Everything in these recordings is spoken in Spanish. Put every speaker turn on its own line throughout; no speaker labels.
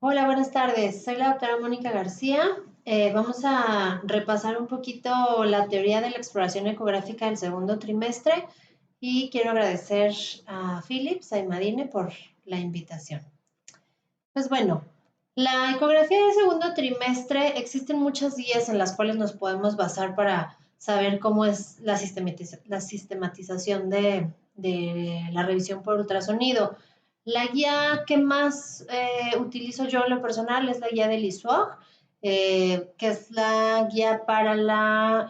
Hola, buenas tardes. Soy la doctora Mónica García. Vamos a repasar un poquito la teoría de la exploración ecográfica del segundo trimestre y quiero agradecer a Philips, a Imadine por la invitación. Pues bueno, la ecografía del segundo trimestre, existen muchas guías en las cuales nos podemos basar para saber cómo es la sistematización de la revisión por ultrasonido. La guía que más utilizo yo en lo personal es la guía del ISUOG, que es la guía para la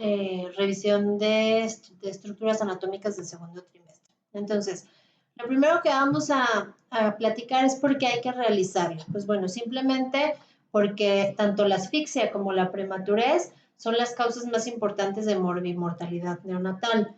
revisión de estructuras anatómicas del segundo trimestre. Entonces, lo primero que vamos a platicar es por qué hay que realizarla. Pues bueno, simplemente porque tanto la asfixia como la prematurez son las causas más importantes de morbimortalidad neonatal.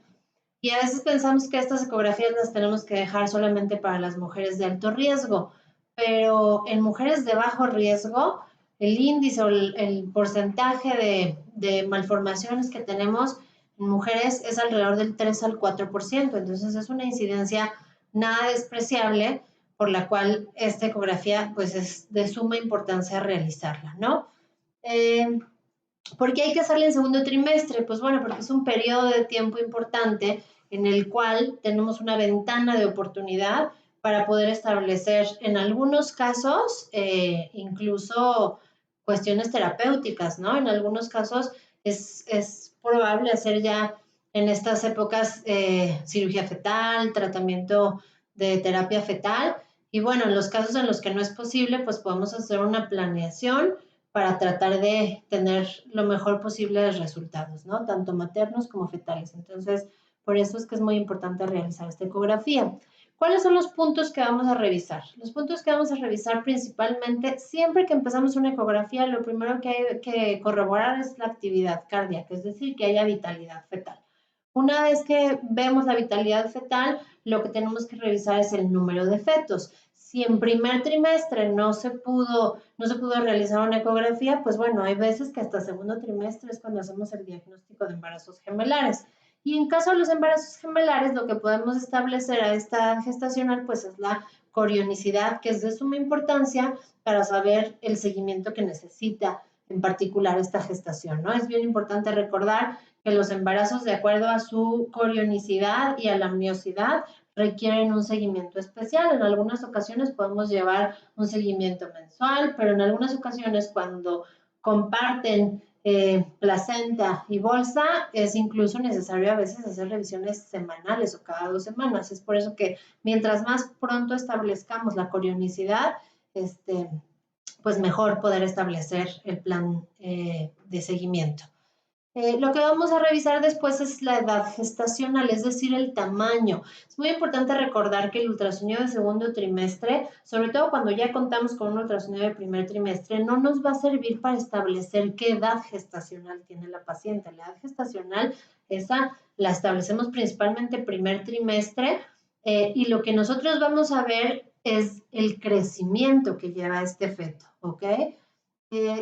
Y a veces pensamos que estas ecografías las tenemos que dejar solamente para las mujeres de alto riesgo, pero en mujeres de bajo riesgo, el índice o el porcentaje de malformaciones que tenemos en mujeres es alrededor del 3 al 4%. Entonces es una incidencia nada despreciable por la cual esta ecografía pues es de suma importancia realizarla, ¿no? ¿Por qué hay que hacerla en segundo trimestre? Pues bueno, porque es un periodo de tiempo importante en el cual tenemos una ventana de oportunidad para poder establecer en algunos casos incluso cuestiones terapéuticas, ¿no? En algunos casos es probable hacer ya en estas épocas cirugía fetal, tratamiento de terapia fetal y bueno, en los casos en los que no es posible, pues podemos hacer una planeación para tratar de tener lo mejor posible de resultados, ¿no? Tanto maternos como fetales. Entonces, por eso es que es muy importante realizar esta ecografía. ¿Cuáles son los puntos que vamos a revisar? Los puntos que vamos a revisar principalmente, siempre que empezamos una ecografía, lo primero que hay que corroborar es la actividad cardíaca, es decir, que haya vitalidad fetal. Una vez que vemos la vitalidad fetal, lo que tenemos que revisar es el número de fetos. Si en primer trimestre no se pudo realizar una ecografía, pues bueno, hay veces que hasta segundo trimestre es cuando hacemos el diagnóstico de embarazos gemelares. Y en caso de los embarazos gemelares, lo que podemos establecer a esta gestacional, pues es la corionicidad, que es de suma importancia para saber el seguimiento que necesita en particular esta gestación, ¿no? Es bien importante recordar que los embarazos, de acuerdo a su corionicidad y a la amniosidad, requieren un seguimiento especial. En algunas ocasiones podemos llevar un seguimiento mensual, pero en algunas ocasiones cuando comparten placenta y bolsa, es incluso necesario a veces hacer revisiones semanales o cada 2 semanas. Es por eso que mientras más pronto establezcamos la corionicidad, pues mejor poder establecer el plan de seguimiento. Lo que vamos a revisar después es la edad gestacional, es decir, el tamaño. Es muy importante recordar que el ultrasonido de segundo trimestre, sobre todo cuando ya contamos con un ultrasonido de primer trimestre, no nos va a servir para establecer qué edad gestacional tiene la paciente. La edad gestacional, esa la establecemos principalmente primer trimestre y lo que nosotros vamos a ver es el crecimiento que lleva este feto, ¿ok?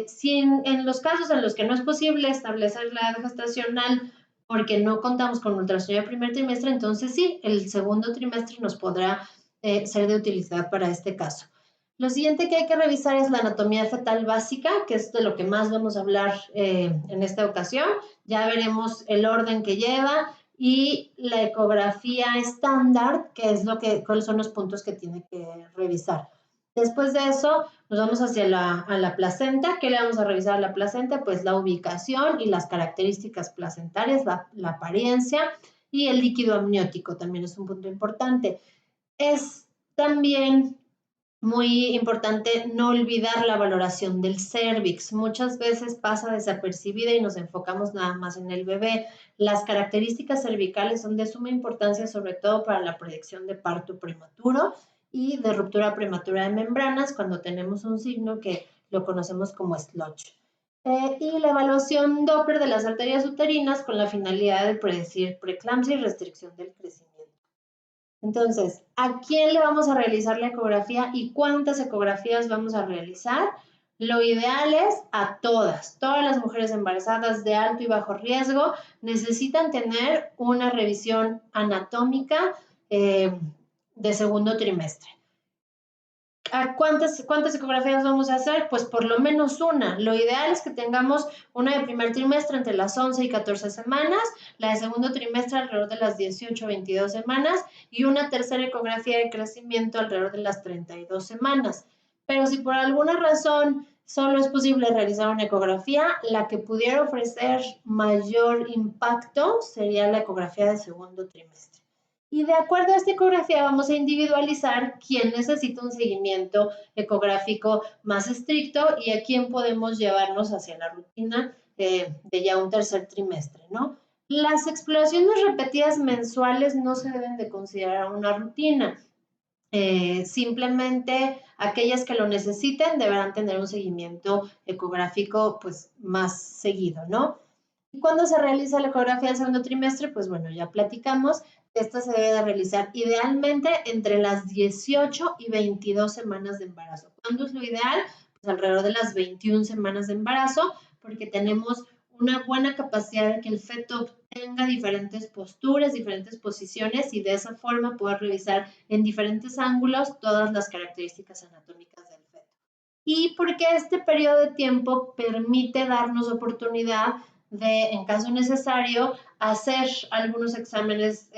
Si en los casos en los que no es posible establecer la edad gestacional porque no contamos con ultrasonido de primer trimestre, entonces sí, el segundo trimestre nos podrá ser de utilidad para este caso. Lo siguiente que hay que revisar es la anatomía fetal básica, que es de lo que más vamos a hablar en esta ocasión. Ya veremos el orden que lleva y la ecografía estándar, que es cuáles son los puntos que tiene que revisar. Después de eso, nos vamos hacia la placenta. ¿Qué le vamos a revisar a la placenta? Pues la ubicación y las características placentarias, la apariencia y el líquido amniótico también es un punto importante. Es también muy importante no olvidar la valoración del cérvix. Muchas veces pasa desapercibida y nos enfocamos nada más en el bebé. Las características cervicales son de suma importancia, sobre todo para la predicción de parto prematuro y de ruptura prematura de membranas cuando tenemos un signo que lo conocemos como SLOTCH. Y la evaluación Doppler de las arterias uterinas con la finalidad de predecir preeclampsia y restricción del crecimiento. Entonces, ¿a quién le vamos a realizar la ecografía y cuántas ecografías vamos a realizar? Lo ideal es a todas. Todas las mujeres embarazadas de alto y bajo riesgo necesitan tener una revisión anatómica de segundo trimestre. ¿Cuántas ecografías vamos a hacer? Pues por lo menos una. Lo ideal es que tengamos una de primer trimestre entre las 11 y 14 semanas, la de segundo trimestre alrededor de las 18 o 22 semanas y una tercera ecografía de crecimiento alrededor de las 32 semanas. Pero si por alguna razón solo es posible realizar una ecografía, la que pudiera ofrecer mayor impacto sería la ecografía de segundo trimestre. Y de acuerdo a esta ecografía vamos a individualizar quién necesita un seguimiento ecográfico más estricto y a quién podemos llevarnos hacia la rutina de ya un tercer trimestre, ¿no? Las exploraciones repetidas mensuales no se deben de considerar una rutina. Simplemente aquellas que lo necesiten deberán tener un seguimiento ecográfico pues más seguido, ¿no? ¿Y cuándo se realiza la ecografía del segundo trimestre? Pues bueno, ya platicamos. Esta se debe de realizar idealmente entre las 18 y 22 semanas de embarazo. ¿Cuándo es lo ideal? Pues alrededor de las 21 semanas de embarazo, porque tenemos una buena capacidad de que el feto tenga diferentes posturas, diferentes posiciones y de esa forma poder revisar en diferentes ángulos todas las características anatómicas del feto. Y porque este periodo de tiempo permite darnos oportunidad de, en caso necesario, hacer algunos exámenes,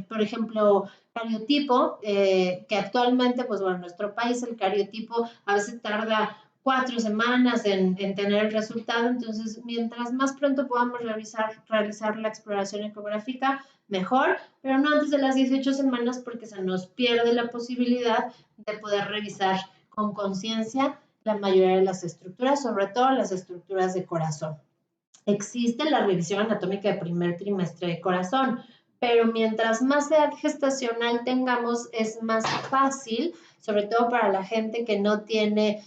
por ejemplo, cariotipo, que actualmente, pues bueno, en nuestro país el cariotipo a veces tarda 4 semanas en tener el resultado, entonces mientras más pronto podamos realizar la exploración ecográfica, mejor, pero no antes de las 18 semanas porque se nos pierde la posibilidad de poder revisar con conciencia la mayoría de las estructuras, sobre todo las estructuras de corazón. Existe la revisión anatómica de primer trimestre de corazón, pero mientras más edad gestacional tengamos, es más fácil, sobre todo para la gente que no tiene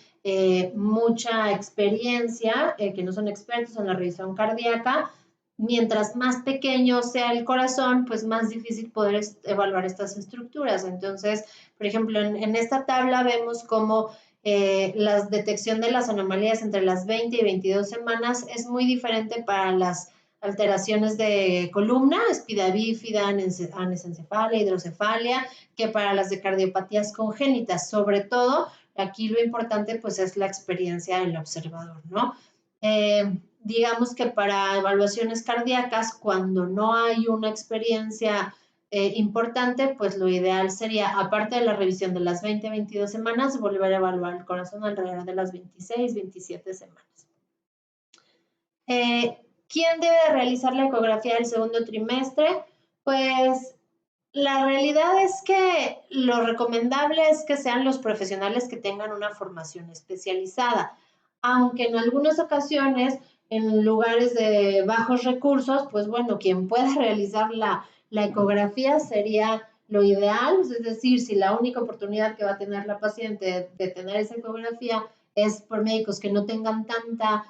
mucha experiencia, que no son expertos en la revisión cardíaca. Mientras más pequeño sea el corazón, pues más difícil poder evaluar estas estructuras. Entonces, por ejemplo, en esta tabla vemos cómo la detección de las anomalías entre las 20 y 22 semanas es muy diferente para las alteraciones de columna, espida bífida, anencefalia, hidrocefalia, que para las de cardiopatías congénitas. Sobre todo, aquí lo importante pues es la experiencia del observador, ¿no? Digamos que para evaluaciones cardíacas, cuando no hay una experiencia importante, pues lo ideal sería, aparte de la revisión de las 20-22 semanas, volver a evaluar el corazón alrededor de las 26-27 semanas. ¿Quién debe realizar la ecografía del segundo trimestre? Pues la realidad es que lo recomendable es que sean los profesionales que tengan una formación especializada, aunque en algunas ocasiones, en lugares de bajos recursos, pues bueno, quien pueda realizar la ecografía sería lo ideal, es decir, si la única oportunidad que va a tener la paciente de tener esa ecografía es por médicos que no tengan tanta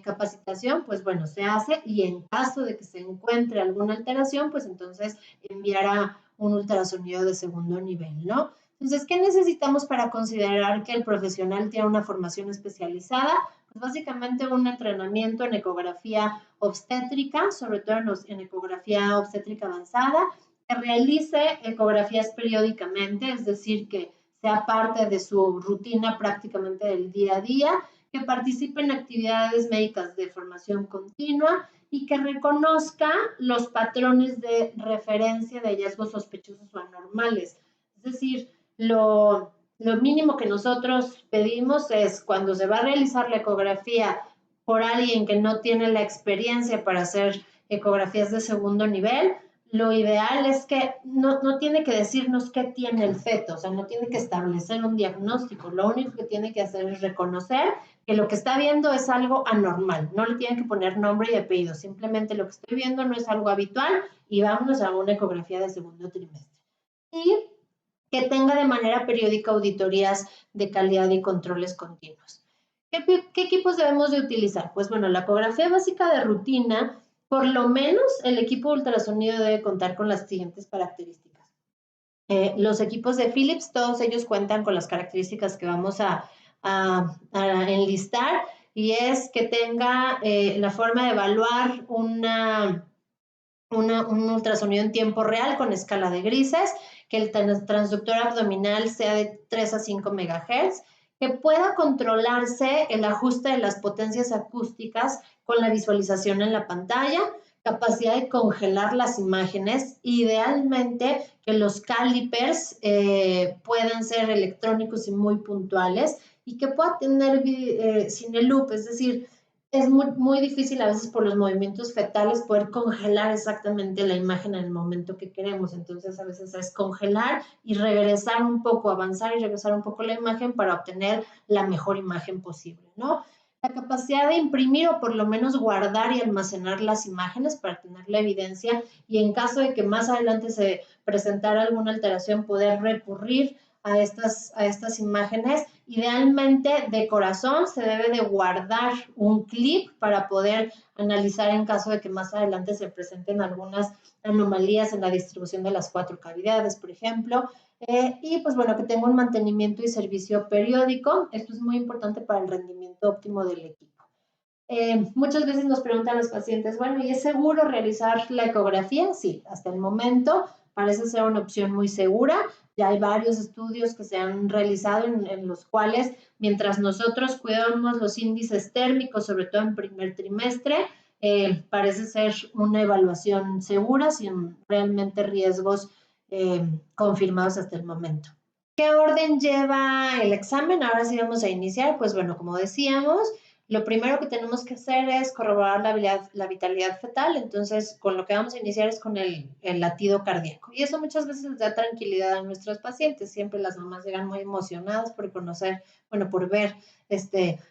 capacitación, pues bueno, se hace y en caso de que se encuentre alguna alteración, pues entonces enviará un ultrasonido de segundo nivel, ¿no? Entonces, ¿qué necesitamos para considerar que el profesional tiene una formación especializada? Pues básicamente un entrenamiento en ecografía obstétrica, sobre todo en ecografía obstétrica avanzada, que realice ecografías periódicamente, es decir, que sea parte de su rutina prácticamente del día a día, que participe en actividades médicas de formación continua y que reconozca los patrones de referencia de hallazgos sospechosos o anormales. Es decir, lo mínimo que nosotros pedimos es cuando se va a realizar la ecografía por alguien que no tiene la experiencia para hacer ecografías de segundo nivel, lo ideal es que no tiene que decirnos qué tiene el feto, o sea, no tiene que establecer un diagnóstico, lo único que tiene que hacer es reconocer que lo que está viendo es algo anormal, no le tienen que poner nombre y apellido, simplemente lo que estoy viendo no es algo habitual y vámonos a una ecografía de segundo trimestre. Y que tenga de manera periódica auditorías de calidad y controles continuos. ¿Qué equipos debemos de utilizar? Pues bueno, la ecografía básica de rutina, por lo menos el equipo de ultrasonido debe contar con las siguientes características. Los equipos de Philips, todos ellos cuentan con las características que vamos a enlistar y es que tenga la forma de evaluar una un ultrasonido en tiempo real con escala de grises, que el transductor abdominal sea de 3 a 5 MHz, que pueda controlarse el ajuste de las potencias acústicas con la visualización en la pantalla, capacidad de congelar las imágenes, idealmente que los calipers puedan ser electrónicos y muy puntuales y que pueda tener cine loop, es decir, es muy difícil a veces por los movimientos fetales poder congelar exactamente la imagen en el momento que queremos. Entonces, a veces es congelar y regresar un poco, avanzar y regresar un poco la imagen para obtener la mejor imagen posible, ¿no? La capacidad de imprimir o por lo menos guardar y almacenar las imágenes para tener la evidencia y en caso de que más adelante se presentara alguna alteración, poder recurrir a estas imágenes. Idealmente de corazón se debe de guardar un clip para poder analizar en caso de que más adelante se presenten algunas anomalías en la distribución de las 4 cavidades, por ejemplo. Y pues bueno, que tenga un mantenimiento y servicio periódico. Esto es muy importante para el rendimiento óptimo del equipo. Muchas veces nos preguntan los pacientes, bueno, ¿y es seguro realizar la ecografía? Sí, hasta el momento parece ser una opción muy segura. Ya hay varios estudios que se han realizado en los cuales, mientras nosotros cuidamos los índices térmicos, sobre todo en primer trimestre, parece ser una evaluación segura sin realmente riesgos confirmados hasta el momento. ¿Qué orden lleva el examen? Ahora sí vamos a iniciar. Pues bueno, como decíamos, lo primero que tenemos que hacer es corroborar la vitalidad fetal, entonces con lo que vamos a iniciar es con el latido cardíaco. Y eso muchas veces les da tranquilidad a nuestros pacientes, siempre las mamás llegan muy emocionadas por conocer, bueno, por ver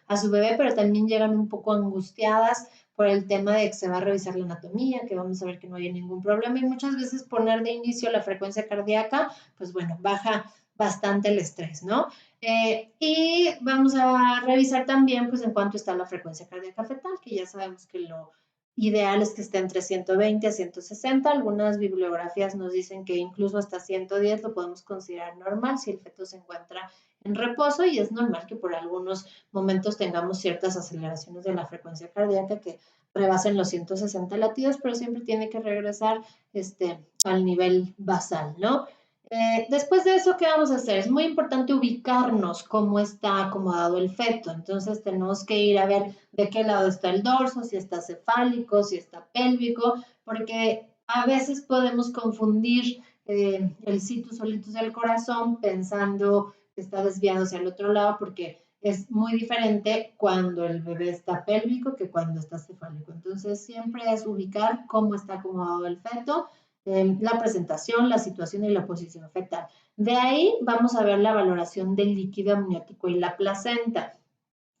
a su bebé, pero también llegan un poco angustiadas por el tema de que se va a revisar la anatomía, que vamos a ver que no haya ningún problema y muchas veces poner de inicio la frecuencia cardíaca, pues bueno, baja bastante el estrés, ¿no? Y vamos a revisar también, pues, en cuánto está la frecuencia cardíaca fetal, que ya sabemos que lo ideal es que esté entre 120 a 160. Algunas bibliografías nos dicen que incluso hasta 110 lo podemos considerar normal si el feto se encuentra en reposo y es normal que por algunos momentos tengamos ciertas aceleraciones de la frecuencia cardíaca que rebasen los 160 latidos, pero siempre tiene que regresar al nivel basal, ¿no? Después de eso, ¿qué vamos a hacer? Es muy importante ubicarnos cómo está acomodado el feto. Entonces tenemos que ir a ver de qué lado está el dorso, si está cefálico, si está pélvico, porque a veces podemos confundir el situs o litus del corazón pensando que está desviado hacia el otro lado, porque es muy diferente cuando el bebé está pélvico que cuando está cefálico. Entonces siempre es ubicar cómo está acomodado el feto, la presentación, la situación y la posición fetal. De ahí vamos a ver la valoración del líquido amniótico y la placenta.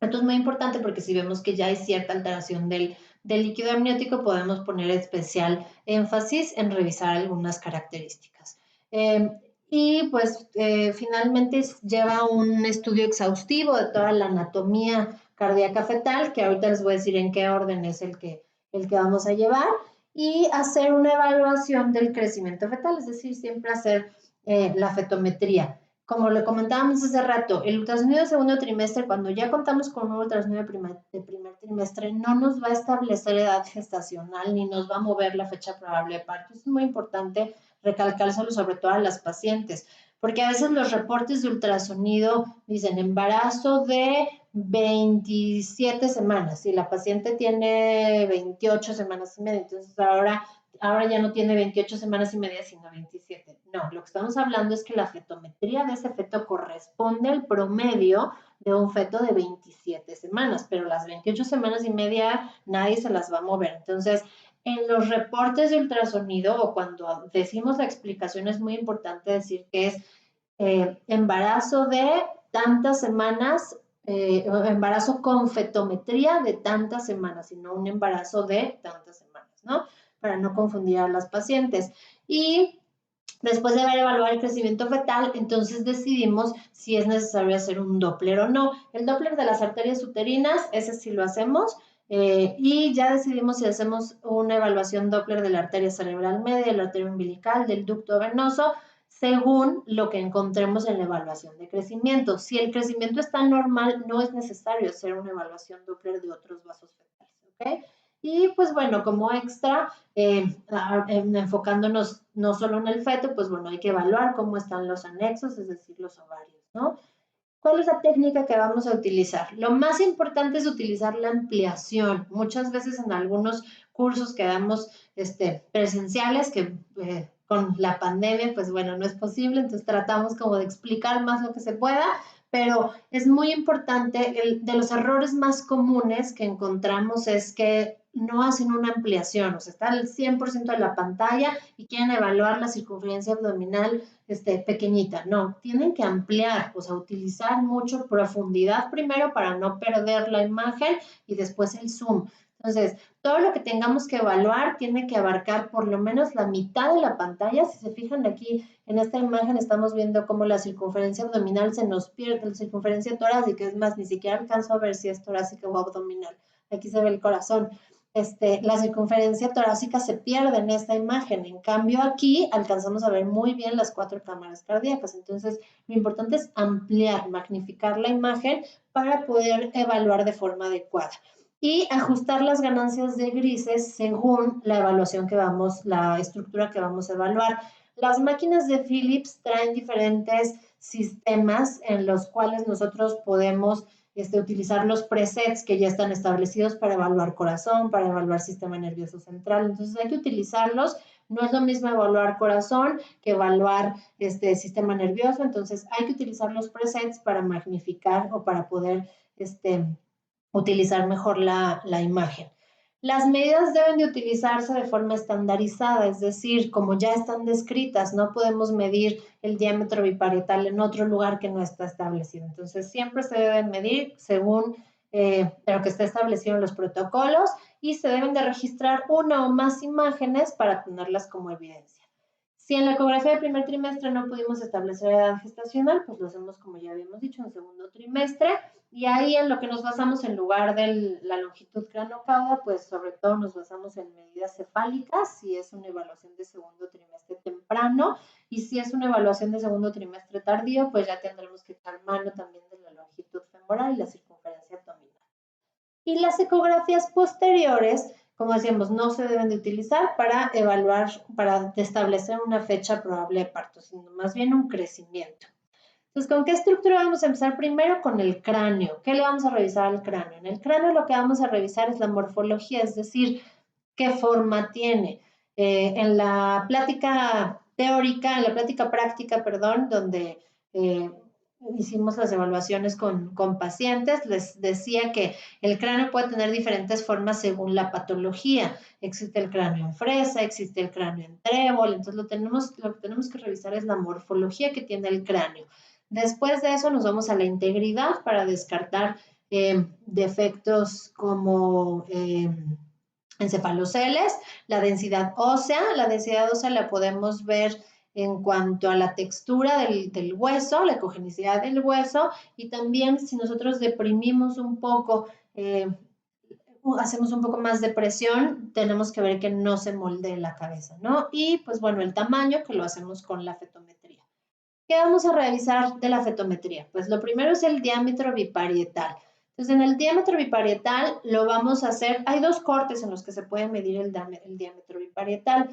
Esto es muy importante porque si vemos que ya hay cierta alteración del líquido amniótico, podemos poner especial énfasis en revisar algunas características. Y pues finalmente lleva un estudio exhaustivo de toda la anatomía cardíaca fetal, que ahorita les voy a decir en qué orden es el que vamos a llevar, y hacer una evaluación del crecimiento fetal, es decir, siempre hacer la fetometría. Como le comentábamos hace rato, el ultrasonido de segundo trimestre, cuando ya contamos con un ultrasonido de primer trimestre, no nos va a establecer edad gestacional ni nos va a mover la fecha probable de parto. Es muy importante recalcárselo sobre todo a las pacientes, porque a veces los reportes de ultrasonido dicen embarazo de 27 semanas y la paciente tiene 28 semanas y media, entonces ahora ya no tiene 28 semanas y media, sino 27. No, lo que estamos hablando es que la fetometría de ese feto corresponde al promedio de un feto de 27 semanas, pero las 28 semanas y media nadie se las va a mover. Entonces, en los reportes de ultrasonido o cuando decimos la explicación es muy importante decir que es embarazo de tantas semanas, embarazo con fetometría de tantas semanas, y no un embarazo de tantas semanas, ¿no? Para no confundir a las pacientes. Y después de haber evaluado el crecimiento fetal, entonces decidimos si es necesario hacer un Doppler o no. El Doppler de las arterias uterinas, ese sí lo hacemos, y ya decidimos si hacemos una evaluación Doppler de la arteria cerebral media, de la arteria umbilical, del ducto venoso, según lo que encontremos en la evaluación de crecimiento. Si el crecimiento está normal, no es necesario hacer una evaluación Doppler de otros vasos fetales, ¿ok? Y pues bueno, como extra, enfocándonos no solo en el feto, pues bueno, hay que evaluar cómo están los anexos, es decir, los ovarios, ¿no? ¿Cuál es la técnica que vamos a utilizar? Lo más importante es utilizar la ampliación. Muchas veces en algunos cursos que damos presenciales, que con la pandemia, pues bueno, no es posible, entonces tratamos como de explicar más lo que se pueda, pero es muy importante, de los errores más comunes que encontramos es que no hacen una ampliación, o sea, está al 100% de la pantalla y quieren evaluar la circunferencia abdominal pequeñita, no, tienen que ampliar, o sea, utilizar mucho profundidad primero para no perder la imagen y después el zoom. Entonces, todo lo que tengamos que evaluar tiene que abarcar por lo menos la mitad de la pantalla. Si se fijan aquí en esta imagen estamos viendo cómo la circunferencia abdominal se nos pierde, la circunferencia torácica, es más, ni siquiera alcanzo a ver si es torácica o abdominal. Aquí se ve el corazón. La circunferencia torácica se pierde en esta imagen. En cambio, aquí alcanzamos a ver muy bien las 4 cámaras cardíacas. Entonces, lo importante es ampliar, magnificar la imagen para poder evaluar de forma adecuada y ajustar las ganancias de grises según la evaluación que vamos, la estructura que vamos a evaluar. Las máquinas de Philips traen diferentes sistemas en los cuales nosotros podemos utilizar los presets que ya están establecidos para evaluar corazón, para evaluar sistema nervioso central. Entonces hay que utilizarlos. No es lo mismo evaluar corazón que evaluar sistema nervioso. Entonces hay que utilizar los presets para magnificar o para poder utilizar mejor la imagen. Las medidas deben de utilizarse de forma estandarizada, es decir, como ya están descritas, no podemos medir el diámetro biparietal en otro lugar que no está establecido. Entonces, siempre se deben medir según lo que está establecido en los protocolos y se deben de registrar una o más imágenes para tenerlas como evidencia. Si en la ecografía del primer trimestre no pudimos establecer edad gestacional, pues lo hacemos, como ya habíamos dicho, en segundo trimestre. Y ahí en lo que nos basamos en lugar de la longitud cranio-cauda, pues sobre todo nos basamos en medidas cefálicas, si es una evaluación de segundo trimestre temprano, y si es una evaluación de segundo trimestre tardío, pues ya tendremos que echar mano también de la longitud femoral y la circunferencia abdominal. Y las ecografías posteriores, como decíamos, no se deben de utilizar para evaluar, para establecer una fecha probable de parto, sino más bien un crecimiento. Entonces, ¿con qué estructura vamos a empezar? Primero con el cráneo. ¿Qué le vamos a revisar al cráneo? En el cráneo lo que vamos a revisar es la morfología, es decir, qué forma tiene. En la plática teórica, en la plática práctica, perdón, donde hicimos las evaluaciones con pacientes, les decía que el cráneo puede tener diferentes formas según la patología. Existe el cráneo en fresa, existe el cráneo en trébol, entonces lo que tenemos que revisar es la morfología que tiene el cráneo. Después de eso nos vamos a la integridad para descartar defectos como encefaloceles, la densidad ósea la podemos ver en cuanto a la textura del hueso, la ecogenicidad del hueso y también si nosotros deprimimos un poco, hacemos un poco más de presión, tenemos que ver que no se moldee la cabeza, ¿no? Y pues bueno, el tamaño que lo hacemos con la fetometría. ¿Qué vamos a revisar de la fetometría? Pues lo primero es el diámetro biparietal. Entonces, en el diámetro biparietal lo vamos a hacer, hay 2 cortes en los que se puede medir el diámetro biparietal.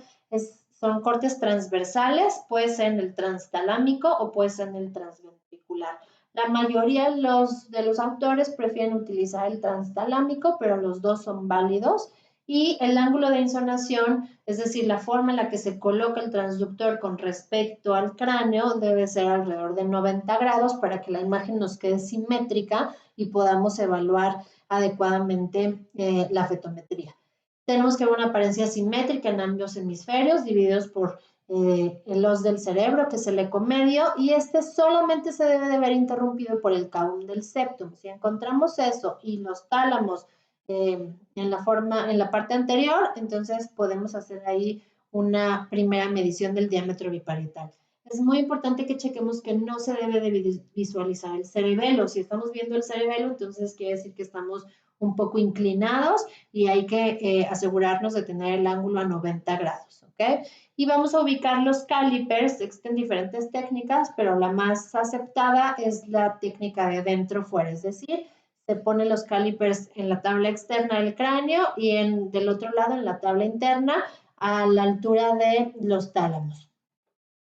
Son cortes transversales, puede ser en el transtalámico o puede ser en el transventricular. La mayoría de los autores prefieren utilizar el transtalámico, pero los dos son válidos. Y el ángulo de insonación, es decir, la forma en la que se coloca el transductor con respecto al cráneo, debe ser alrededor de 90 grados para que la imagen nos quede simétrica y podamos evaluar adecuadamente la fetometría. Tenemos que ver una apariencia simétrica en ambos hemisferios, divididos por el os del cerebro, que es el ecomedio, y solamente se debe de ver interrumpido por el cabum del septum. Si encontramos eso y los tálamos en la parte anterior, entonces podemos hacer ahí una primera medición del diámetro biparietal. Es muy importante que chequemos que no se debe de visualizar el cerebelo. Si estamos viendo el cerebelo, entonces quiere decir que estamos un poco inclinados y hay que asegurarnos de tener el ángulo a 90 grados, ¿ok? Y vamos a ubicar los calipers. Existen diferentes técnicas, pero la más aceptada es la técnica de dentro-fuera, es decir, se ponen los calipers en la tabla externa del cráneo y del otro lado en la tabla interna a la altura de los tálamos.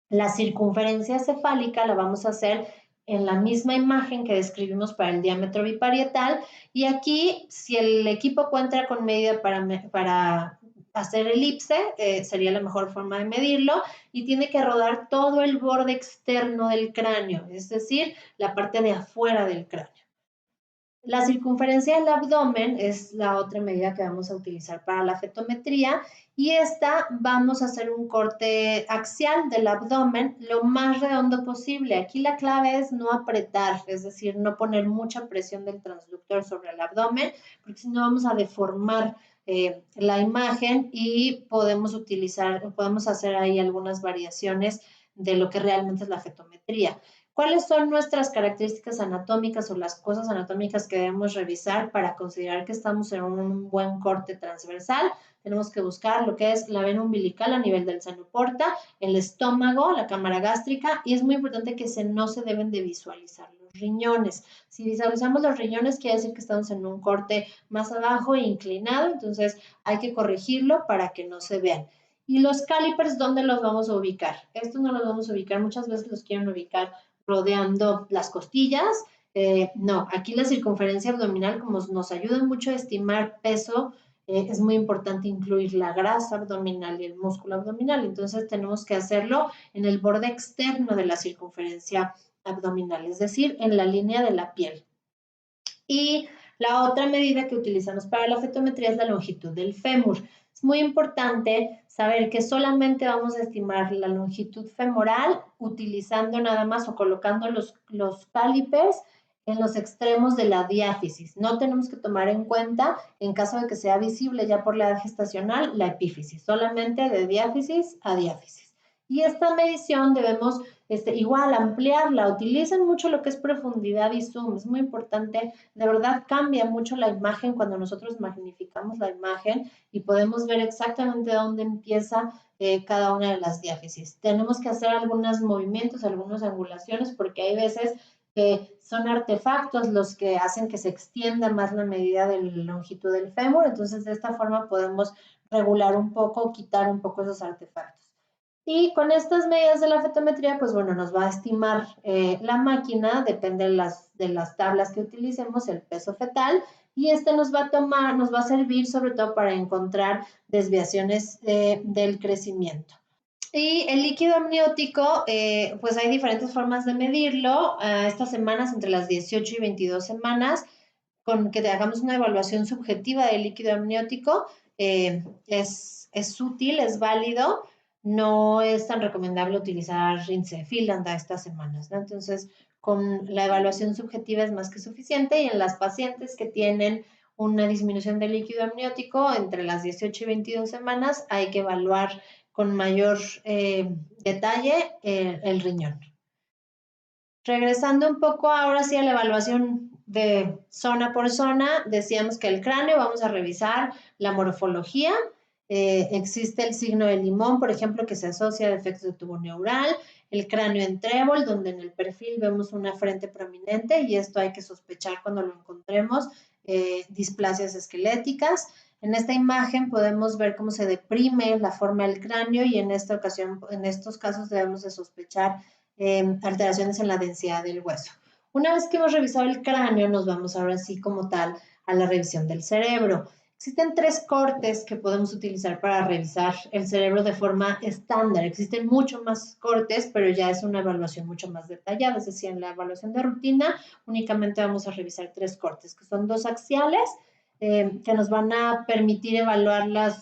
La circunferencia cefálica la vamos a hacer en la misma imagen que describimos para el diámetro biparietal, y aquí, si el equipo cuenta con medida para hacer elipse, sería la mejor forma de medirlo, y tiene que rodar todo el borde externo del cráneo, es decir, la parte de afuera del cráneo. La circunferencia del abdomen es la otra medida que vamos a utilizar para la fetometría, y esta vamos a hacer un corte axial del abdomen lo más redondo posible. Aquí la clave es no apretar, es decir, no poner mucha presión del transductor sobre el abdomen, porque si no vamos a deformar la imagen y podemos hacer ahí algunas variaciones de lo que realmente es la fetometría. ¿Cuáles son nuestras características anatómicas o las cosas anatómicas que debemos revisar para considerar que estamos en un buen corte transversal? Tenemos que buscar lo que es la vena umbilical a nivel del seno porta, el estómago, la cámara gástrica, y es muy importante que no se deben de visualizar los riñones. Si visualizamos los riñones, quiere decir que estamos en un corte más abajo e inclinado, entonces hay que corregirlo para que no se vean. Y los calipers, ¿dónde los vamos a ubicar? Estos no los vamos a ubicar, muchas veces los quieren ubicar rodeando las costillas. No, aquí la circunferencia abdominal, como nos ayuda mucho a estimar peso, es muy importante incluir la grasa abdominal y el músculo abdominal. Entonces tenemos que hacerlo en el borde externo de la circunferencia abdominal, es decir, en la línea de la piel. Y la otra medida que utilizamos para la fetometría es la longitud del fémur. Es muy importante saber que solamente vamos a estimar la longitud femoral utilizando nada más o colocando los calipers en los extremos de la diáfisis. No tenemos que tomar en cuenta, en caso de que sea visible ya por la edad gestacional, la epífisis, solamente de diáfisis a diáfisis. Y esta medición debemos igual ampliarla. Utilicen mucho lo que es profundidad y zoom. Es muy importante, de verdad cambia mucho la imagen cuando nosotros magnificamos la imagen y podemos ver exactamente dónde empieza cada una de las diáfisis. Tenemos que hacer algunos movimientos, algunas angulaciones, porque hay veces que son artefactos los que hacen que se extienda más la medida de la longitud del fémur. Entonces, de esta forma podemos regular un poco, quitar un poco esos artefactos. Y con estas medidas de la fetometría, pues bueno, nos va a estimar la máquina, depende de las tablas que utilicemos, el peso fetal, y nos va a servir sobre todo para encontrar desviaciones del crecimiento. Y el líquido amniótico, pues hay diferentes formas de medirlo. Estas semanas, entre las 18 y 22 semanas, con que hagamos una evaluación subjetiva del líquido amniótico, es útil, es válido. No es tan recomendable utilizar Rincefiland a estas semanas, ¿no? Entonces, con la evaluación subjetiva es más que suficiente, y en las pacientes que tienen una disminución del líquido amniótico entre las 18 y 22 semanas, hay que evaluar con mayor detalle el riñón. Regresando un poco ahora sí a la evaluación de zona por zona, decíamos que el cráneo vamos a revisar la morfología. Existe el signo de limón, por ejemplo, que se asocia a defectos de tubo neural, el cráneo en trébol, donde en el perfil vemos una frente prominente, y esto hay que sospechar cuando lo encontremos, displasias esqueléticas. En esta imagen podemos ver cómo se deprime la forma del cráneo, y en esta ocasión, en estos casos debemos de sospechar alteraciones en la densidad del hueso. Una vez que hemos revisado el cráneo, nos vamos ahora sí como tal a la revisión del cerebro. Existen 3 cortes que podemos utilizar para revisar el cerebro de forma estándar. Existen muchos más cortes, pero ya es una evaluación mucho más detallada. Es decir, en la evaluación de rutina únicamente vamos a revisar 3 cortes, que son 2 axiales, que nos van a permitir evaluar la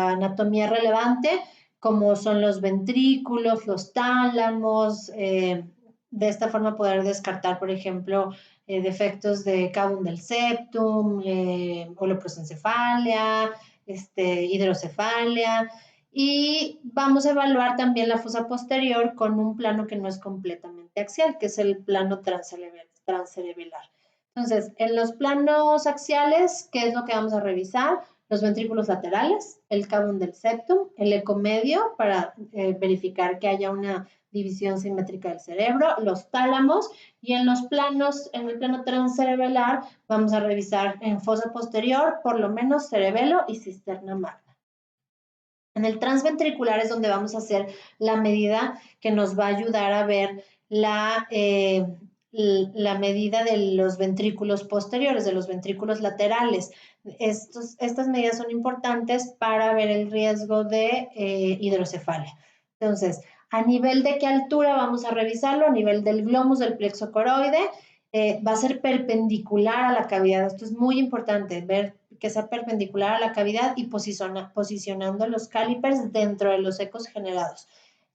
anatomía relevante, como son los ventrículos, los tálamos, de esta forma poder descartar, por ejemplo, defectos de cavum del septum, holoprosencefalia, hidrocefalia, y vamos a evaluar también la fosa posterior con un plano que no es completamente axial, que es el plano transcerebelar. Entonces, en los planos axiales, ¿qué es lo que vamos a revisar? Los ventrículos laterales, el cavum del septum, el ecomedio para verificar que haya una división simétrica del cerebro, los tálamos, y en los planos, en el plano transcerebelar, vamos a revisar en fosa posterior, por lo menos cerebelo y cisterna magna. En el transventricular es donde vamos a hacer la medida que nos va a ayudar a ver la medida de los ventrículos posteriores, de los ventrículos laterales. Estas medidas son importantes para ver el riesgo de hidrocefalia. Entonces, ¿a nivel de qué altura vamos a revisarlo? A nivel del glomus del plexo coroide. Va a ser perpendicular a la cavidad. Esto es muy importante, ver que sea perpendicular a la cavidad y posicionando los calipers dentro de los ecos generados.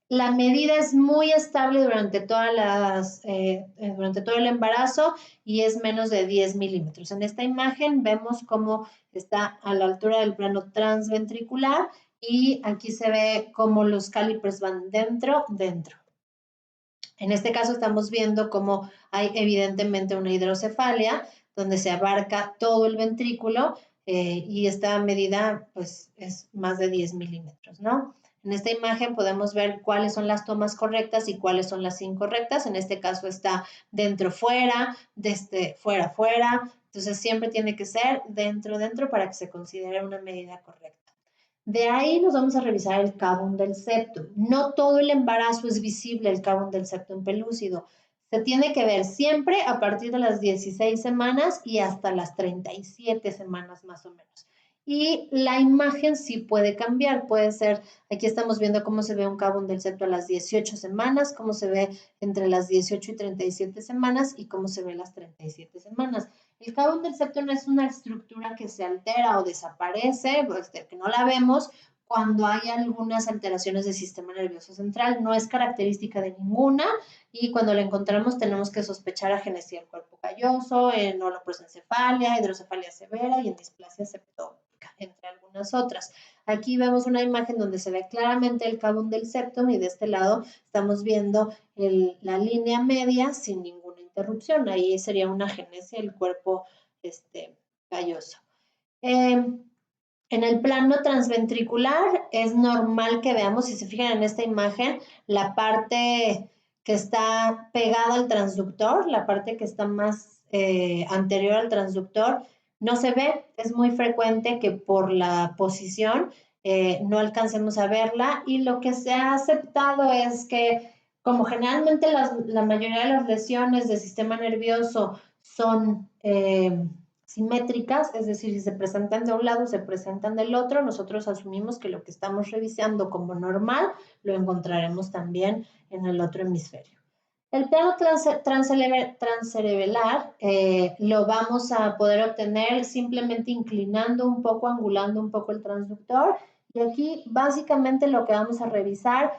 La medida es muy estable durante todo el embarazo y es menos de 10 milímetros. En esta imagen vemos cómo está a la altura del plano transventricular y aquí se ve cómo los calipers van dentro. En este caso estamos viendo cómo hay evidentemente una hidrocefalia donde se abarca todo el ventrículo y esta medida pues es más de 10 milímetros, ¿no? En esta imagen podemos ver cuáles son las tomas correctas y cuáles son las incorrectas. En este caso está dentro, fuera, desde fuera, fuera. Entonces siempre tiene que ser dentro, dentro para que se considere una medida correcta. De ahí nos vamos a revisar el cavum del septum. No todo el embarazo es visible el cavum del septum pelúcido. Se tiene que ver siempre a partir de las 16 semanas y hasta las 37 semanas más o menos. Y la imagen sí puede cambiar, puede ser, aquí estamos viendo cómo se ve un cavum del septo a las 18 semanas, cómo se ve entre las 18 y 37 semanas y cómo se ve las 37 semanas. El cavum del septo no es una estructura que se altera o desaparece, que no la vemos cuando hay algunas alteraciones del sistema nervioso central. No es característica de ninguna y cuando la encontramos tenemos que sospechar agenesia del cuerpo calloso, en holoprosencefalia, hidrocefalia severa y en displasia septómica, entre algunas otras. Aquí vemos una imagen donde se ve claramente el cavum del septum y de este lado estamos viendo la línea media sin ninguna interrupción. Ahí sería una agenesia del cuerpo calloso. En el plano transventricular es normal que veamos, si se fijan en esta imagen, la parte que está pegada al transductor, la parte que está más anterior al transductor, no se ve. Es muy frecuente que por la posición no alcancemos a verla y lo que se ha aceptado es que como generalmente la mayoría de las lesiones del sistema nervioso son simétricas, es decir, si se presentan de un lado, se presentan del otro, nosotros asumimos que lo que estamos revisando como normal lo encontraremos también en el otro hemisferio. El plano transcerebelar lo vamos a poder obtener simplemente inclinando un poco, angulando un poco el transductor. Y aquí básicamente lo que vamos a revisar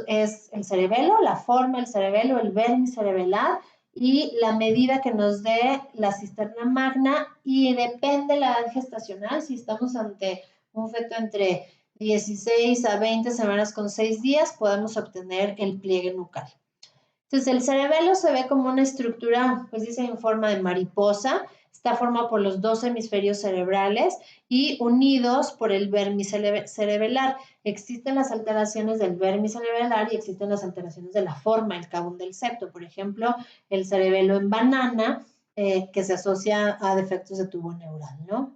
es el cerebelo, la forma del cerebelo, el vermicerebelar y la medida que nos dé la cisterna magna y depende la edad gestacional, si estamos ante un feto entre 16 a 20 semanas con 6 días, podemos obtener el pliegue nucal. Entonces, el cerebelo se ve como una estructura, pues dice en forma de mariposa, está formado por los dos hemisferios cerebrales y unidos por el vermicerebelar. Existen las alteraciones del vermicerebelar y existen las alteraciones de la forma, el cavum del septo. Por ejemplo, el cerebelo en banana, que se asocia a defectos de tubo neural, ¿no?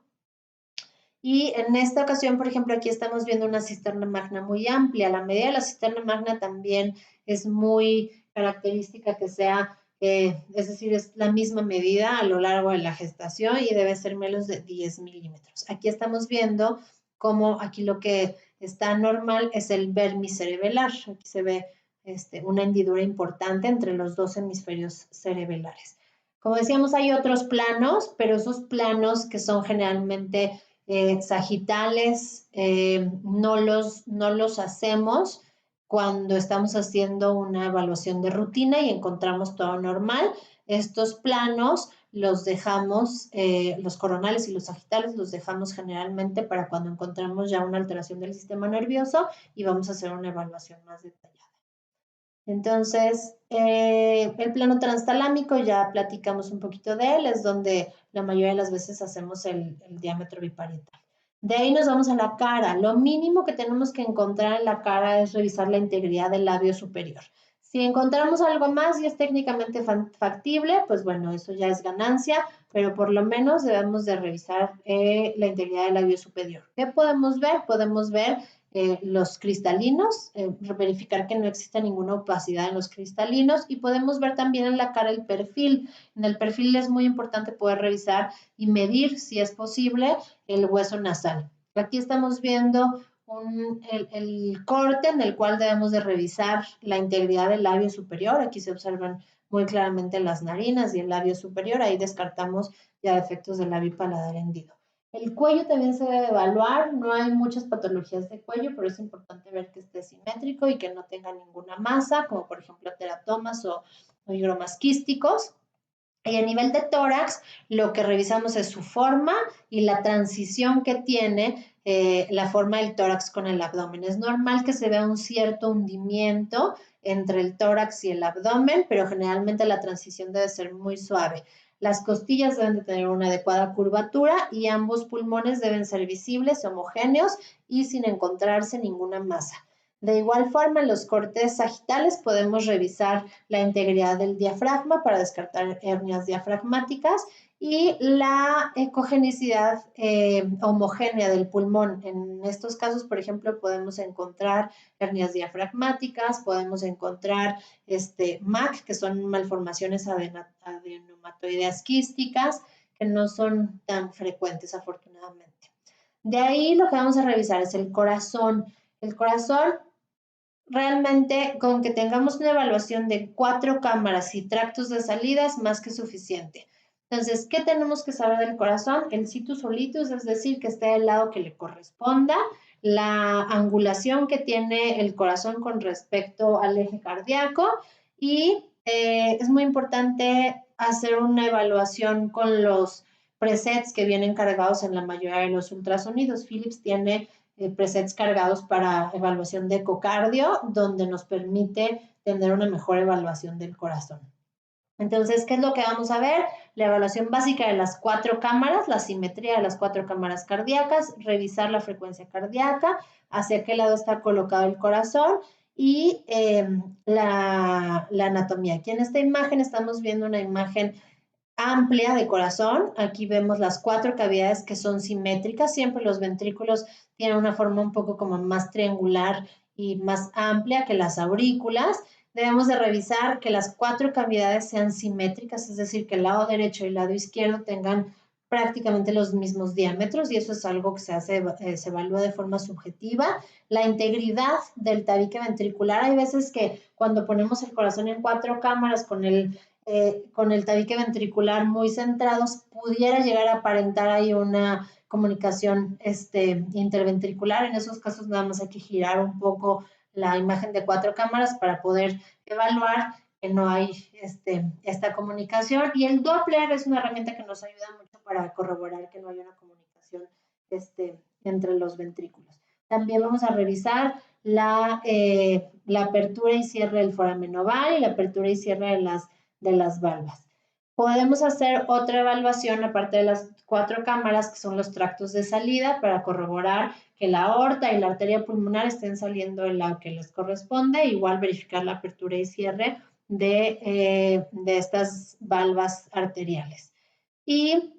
Y en esta ocasión, por ejemplo, aquí estamos viendo una cisterna magna muy amplia. La medida de la cisterna magna también es muy característica que sea, es decir, es la misma medida a lo largo de la gestación y debe ser menos de 10 milímetros. Aquí estamos viendo cómo aquí lo que está normal es el vermicerebelar. Aquí se ve una hendidura importante entre los dos hemisferios cerebelares. Como decíamos, hay otros planos, pero esos planos que son generalmente sagitales no los hacemos cuando estamos haciendo una evaluación de rutina y encontramos todo normal. Estos planos los dejamos, los coronales y los sagitales los dejamos generalmente para cuando encontramos ya una alteración del sistema nervioso y vamos a hacer una evaluación más detallada. Entonces, el plano transtalámico ya platicamos un poquito de él, es donde la mayoría de las veces hacemos el diámetro biparietal. De ahí nos vamos a la cara. Lo mínimo que tenemos que encontrar en la cara es revisar la integridad del labio superior. Si encontramos algo más y es técnicamente factible, pues bueno, eso ya es ganancia, pero por lo menos debemos de revisar la integridad del labio superior. ¿Qué podemos ver? Podemos ver los cristalinos, verificar que no exista ninguna opacidad en los cristalinos y podemos ver también en la cara el perfil. En el perfil es muy importante poder revisar y medir, si es posible, el hueso nasal. Aquí estamos viendo el corte en el cual debemos de revisar la integridad del labio superior. Aquí se observan muy claramente las narinas y el labio superior. Ahí descartamos ya defectos del labio paladar hendido. El cuello también se debe evaluar. No hay muchas patologías de cuello, pero es importante ver que esté simétrico y que no tenga ninguna masa, como por ejemplo teratomas o higromas quísticos. Y a nivel de tórax, lo que revisamos es su forma y la transición que tiene la forma del tórax con el abdomen. Es normal que se vea un cierto hundimiento entre el tórax y el abdomen, pero generalmente la transición debe ser muy suave. Las costillas deben de tener una adecuada curvatura y ambos pulmones deben ser visibles, homogéneos y sin encontrarse ninguna masa. De igual forma, en los cortes sagitales podemos revisar la integridad del diafragma para descartar hernias diafragmáticas y la ecogenicidad homogénea del pulmón. En estos casos, por ejemplo, podemos encontrar hernias diafragmáticas, podemos encontrar MAC, que son malformaciones adenomatoideas quísticas, que no son tan frecuentes, afortunadamente. De ahí lo que vamos a revisar es el corazón. El corazón, realmente con que tengamos una evaluación de 4 cámaras y tractos de salida es más que suficiente. Entonces, ¿qué tenemos que saber del corazón? El situs solitus, es decir, que esté del lado que le corresponda, la angulación que tiene el corazón con respecto al eje cardíaco y es muy importante hacer una evaluación con los presets que vienen cargados en la mayoría de los ultrasonidos. Philips tiene presets cargados para evaluación de ecocardio, donde nos permite tener una mejor evaluación del corazón. Entonces, ¿qué es lo que vamos a ver? La evaluación básica de las 4 cámaras, la simetría de las 4 cámaras cardíacas, revisar la frecuencia cardíaca, hacia qué lado está colocado el corazón y la anatomía. Aquí en esta imagen estamos viendo una imagen amplia de corazón. Aquí vemos las 4 cavidades que son simétricas. Siempre los ventrículos tienen una forma un poco como más triangular y más amplia que las aurículas. Debemos de revisar que las 4 cavidades sean simétricas, es decir, que el lado derecho y el lado izquierdo tengan prácticamente los mismos diámetros y eso es algo que se evalúa de forma subjetiva. La integridad del tabique ventricular, hay veces que cuando ponemos el corazón en 4 cámaras con el tabique ventricular muy centrados, pudiera llegar a aparentar ahí una comunicación interventricular. En esos casos nada más hay que girar un poco la imagen de 4 cámaras para poder evaluar que no hay esta comunicación. Y el Doppler es una herramienta que nos ayuda mucho para corroborar que no hay una comunicación entre los ventrículos. También vamos a revisar la apertura y cierre del foramen oval y la apertura y cierre de las valvas. Podemos hacer otra evaluación aparte de las 4 cámaras, que son los tractos de salida, para corroborar que la aorta y la arteria pulmonar estén saliendo del lado que les corresponde. Igual verificar la apertura y cierre de estas valvas arteriales. Y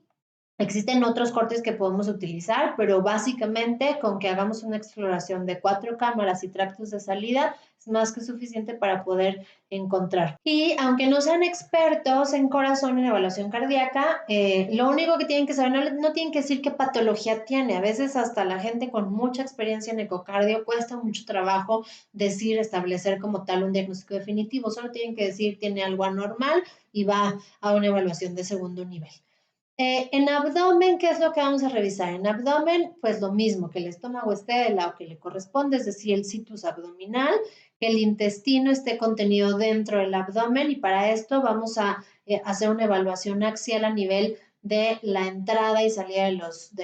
existen otros cortes que podemos utilizar, pero básicamente con que hagamos una exploración de 4 cámaras y tractos de salida es más que suficiente para poder encontrar. Y aunque no sean expertos en corazón, en evaluación cardíaca, lo único que tienen que saber, no tienen que decir qué patología tiene. A veces hasta la gente con mucha experiencia en ecocardio cuesta mucho trabajo establecer como tal un diagnóstico definitivo. Solo tienen que decir tiene algo anormal y va a una evaluación de segundo nivel. En abdomen, ¿qué es lo que vamos a revisar? En abdomen, pues lo mismo, que el estómago esté del lado que le corresponde, es decir, el situs abdominal, que el intestino esté contenido dentro del abdomen y para esto vamos a hacer una evaluación axial a nivel de la entrada y salida de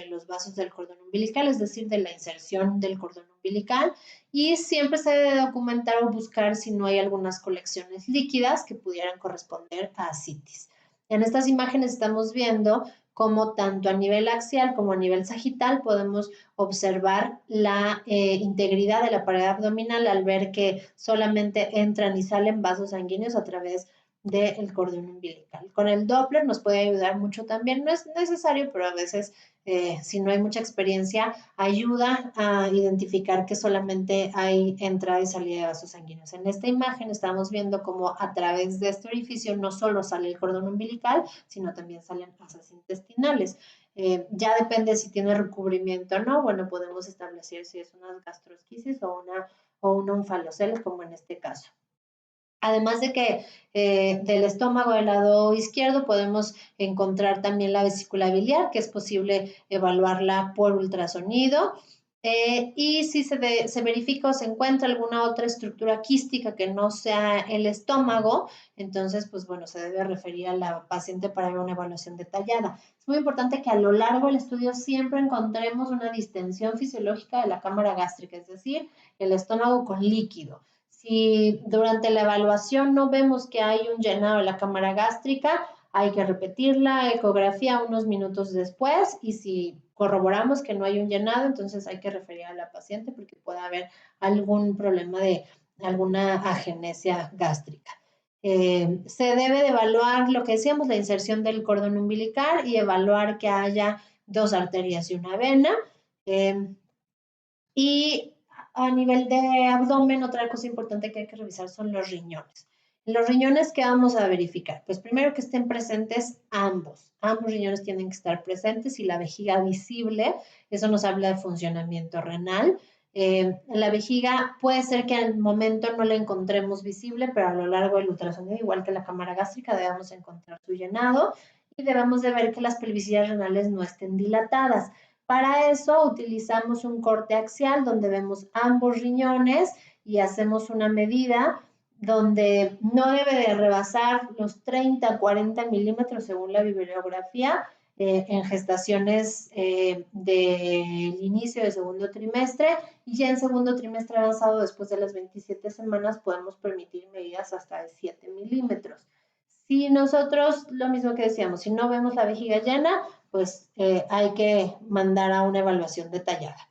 los vasos del cordón umbilical, es decir, de la inserción del cordón umbilical y siempre se debe documentar o buscar si no hay algunas colecciones líquidas que pudieran corresponder a ascitis. En estas imágenes estamos viendo como tanto a nivel axial como a nivel sagital podemos observar la integridad de la pared abdominal al ver que solamente entran y salen vasos sanguíneos a través del cordón umbilical. Con el Doppler nos puede ayudar mucho también, no es necesario, pero a veces si no hay mucha experiencia, ayuda a identificar que solamente hay entrada y salida de vasos sanguíneos. En esta imagen estamos viendo cómo a través de este orificio no solo sale el cordón umbilical, sino también salen asas intestinales. Ya depende si tiene recubrimiento o no, bueno, podemos establecer si es una gastrosquisis o un onfalocele, como en este caso. Además de que del estómago del lado izquierdo podemos encontrar también la vesícula biliar, que es posible evaluarla por ultrasonido. Y si se verifica o se encuentra alguna otra estructura quística que no sea el estómago, entonces, pues bueno, se debe referir a la paciente para ver una evaluación detallada. Es muy importante que a lo largo del estudio siempre encontremos una distensión fisiológica de la cámara gástrica, es decir, el estómago con líquido. Si durante la evaluación no vemos que hay un llenado de la cámara gástrica, hay que repetir la ecografía unos minutos después y si corroboramos que no hay un llenado, entonces hay que referir a la paciente porque puede haber algún problema de alguna agenesia gástrica. Se debe de evaluar lo que decíamos, la inserción del cordón umbilical y evaluar que haya 2 arterias y una vena. Y a nivel de abdomen, otra cosa importante que hay que revisar son los riñones. Los riñones, ¿qué vamos a verificar? Pues primero que estén presentes ambos. Ambos riñones tienen que estar presentes y la vejiga visible. Eso nos habla de funcionamiento renal. La vejiga puede ser que al momento no la encontremos visible, pero a lo largo del ultrasonido, igual que la cámara gástrica, debemos encontrar su llenado y debemos de ver que las pelvicidades renales no estén dilatadas. Para eso utilizamos un corte axial donde vemos ambos riñones y hacemos una medida donde no debe de rebasar los 30 40 milímetros según la bibliografía en gestaciones del inicio del segundo trimestre y ya en segundo trimestre avanzado después de las 27 semanas podemos permitir medidas hasta de 7 milímetros. Si nosotros, lo mismo que decíamos, si no vemos la vejiga llena, pues hay que mandar a una evaluación detallada.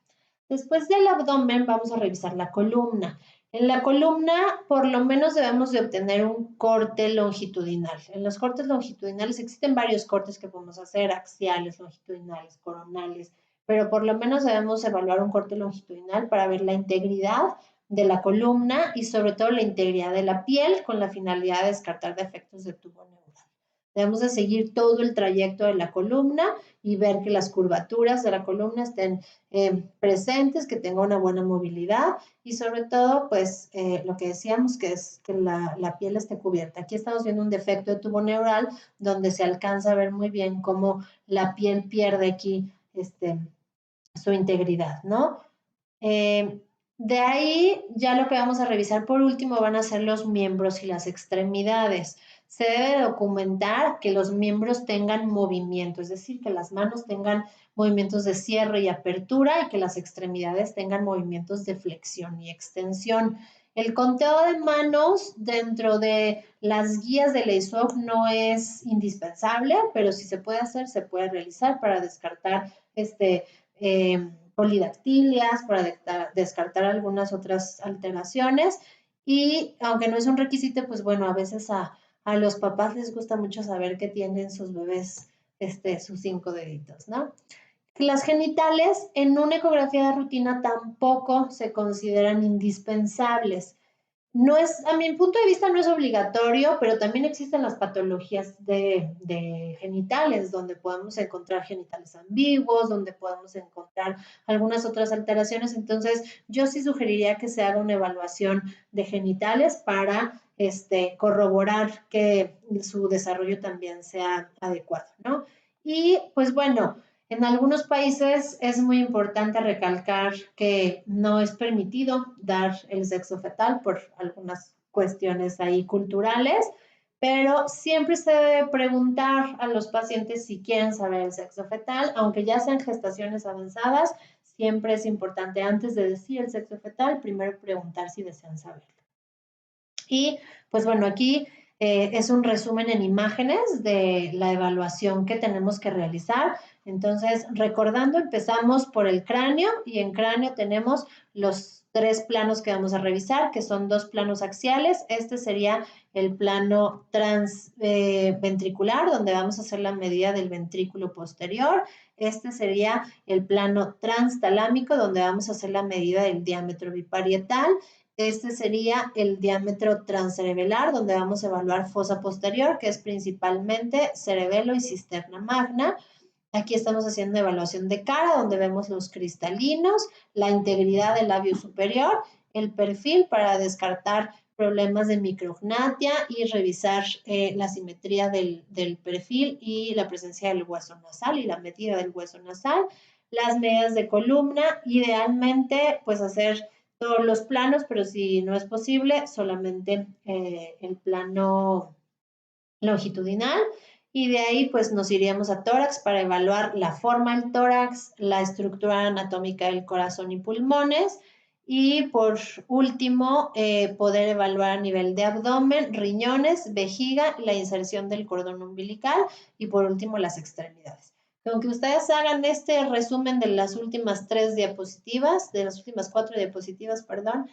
Después del abdomen vamos a revisar la columna. En la columna por lo menos debemos de obtener un corte longitudinal. En los cortes longitudinales existen varios cortes que podemos hacer, axiales, longitudinales, coronales, pero por lo menos debemos evaluar un corte longitudinal para ver la integridad de la columna y sobre todo la integridad de la piel con la finalidad de descartar defectos de tubo neural. Debemos de seguir todo el trayecto de la columna y ver que las curvaturas de la columna estén presentes, que tenga una buena movilidad y sobre todo, pues, lo que decíamos que es que la piel esté cubierta. Aquí estamos viendo un defecto de tubo neural donde se alcanza a ver muy bien cómo la piel pierde aquí su integridad, ¿no? De ahí, ya lo que vamos a revisar por último van a ser los miembros y las extremidades. Se debe documentar que los miembros tengan movimiento, es decir, que las manos tengan movimientos de cierre y apertura y que las extremidades tengan movimientos de flexión y extensión. El conteo de manos dentro de las guías de la ISOC no es indispensable, pero si se puede hacer, se puede realizar para descartar polidactilias, para descartar algunas otras alteraciones. Y aunque no es un requisito, pues bueno, a veces a los papás les gusta mucho saber que tienen sus bebés sus 5 deditos, ¿no? Las genitales en una ecografía de rutina tampoco se consideran indispensables. No es, a mi punto de vista no es obligatorio, pero también existen las patologías de genitales, donde podemos encontrar genitales ambiguos, donde podemos encontrar algunas otras alteraciones. Entonces, yo sí sugeriría que se haga una evaluación de genitales para corroborar que su desarrollo también sea adecuado, ¿no? Y pues bueno, en algunos países es muy importante recalcar que no es permitido dar el sexo fetal por algunas cuestiones ahí culturales, pero siempre se debe preguntar a los pacientes si quieren saber el sexo fetal, aunque ya sean gestaciones avanzadas, siempre es importante antes de decir el sexo fetal, primero preguntar si desean saberlo. Y pues bueno, aquí es un resumen en imágenes de la evaluación que tenemos que realizar. Entonces, recordando, empezamos por el cráneo y en cráneo tenemos los 3 planos que vamos a revisar, que son 2 planos axiales. Este sería el plano transventricular, donde vamos a hacer la medida del ventrículo posterior. Este sería el plano transtalámico, donde vamos a hacer la medida del diámetro biparietal. Este sería el diámetro transcerebelar, donde vamos a evaluar fosa posterior, que es principalmente cerebelo y cisterna magna. Aquí estamos haciendo evaluación de cara, donde vemos los cristalinos, la integridad del labio superior, el perfil para descartar problemas de micrognatia y revisar la simetría del perfil y la presencia del hueso nasal y la medida del hueso nasal. Las medidas de columna, idealmente, pues hacer todos los planos, pero si no es posible, solamente el plano longitudinal. Y de ahí pues nos iríamos a tórax para evaluar la forma del tórax, la estructura anatómica del corazón y pulmones. Y por último, poder evaluar a nivel de abdomen, riñones, vejiga, la inserción del cordón umbilical y por último las extremidades. Aunque ustedes hagan este resumen de las últimas 3 diapositivas, de las últimas 4 diapositivas, perdón,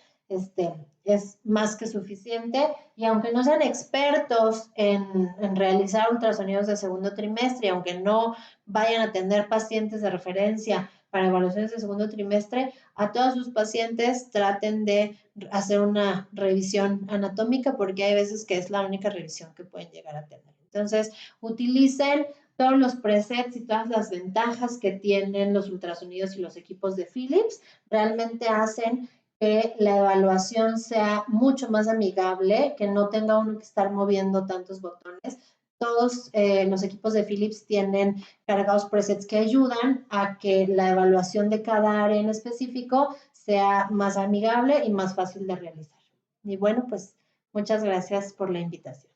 es más que suficiente. Y aunque no sean expertos en realizar ultrasonidos de segundo trimestre, y aunque no vayan a tener pacientes de referencia para evaluaciones de segundo trimestre, a todos sus pacientes traten de hacer una revisión anatómica porque hay veces que es la única revisión que pueden llegar a tener. Entonces, utilicen todos los presets y todas las ventajas que tienen los ultrasonidos y los equipos de Philips. Realmente hacen que la evaluación sea mucho más amigable, que no tenga uno que estar moviendo tantos botones. Todos los equipos de Philips tienen cargados presets que ayudan a que la evaluación de cada área en específico sea más amigable y más fácil de realizar. Y bueno, pues muchas gracias por la invitación.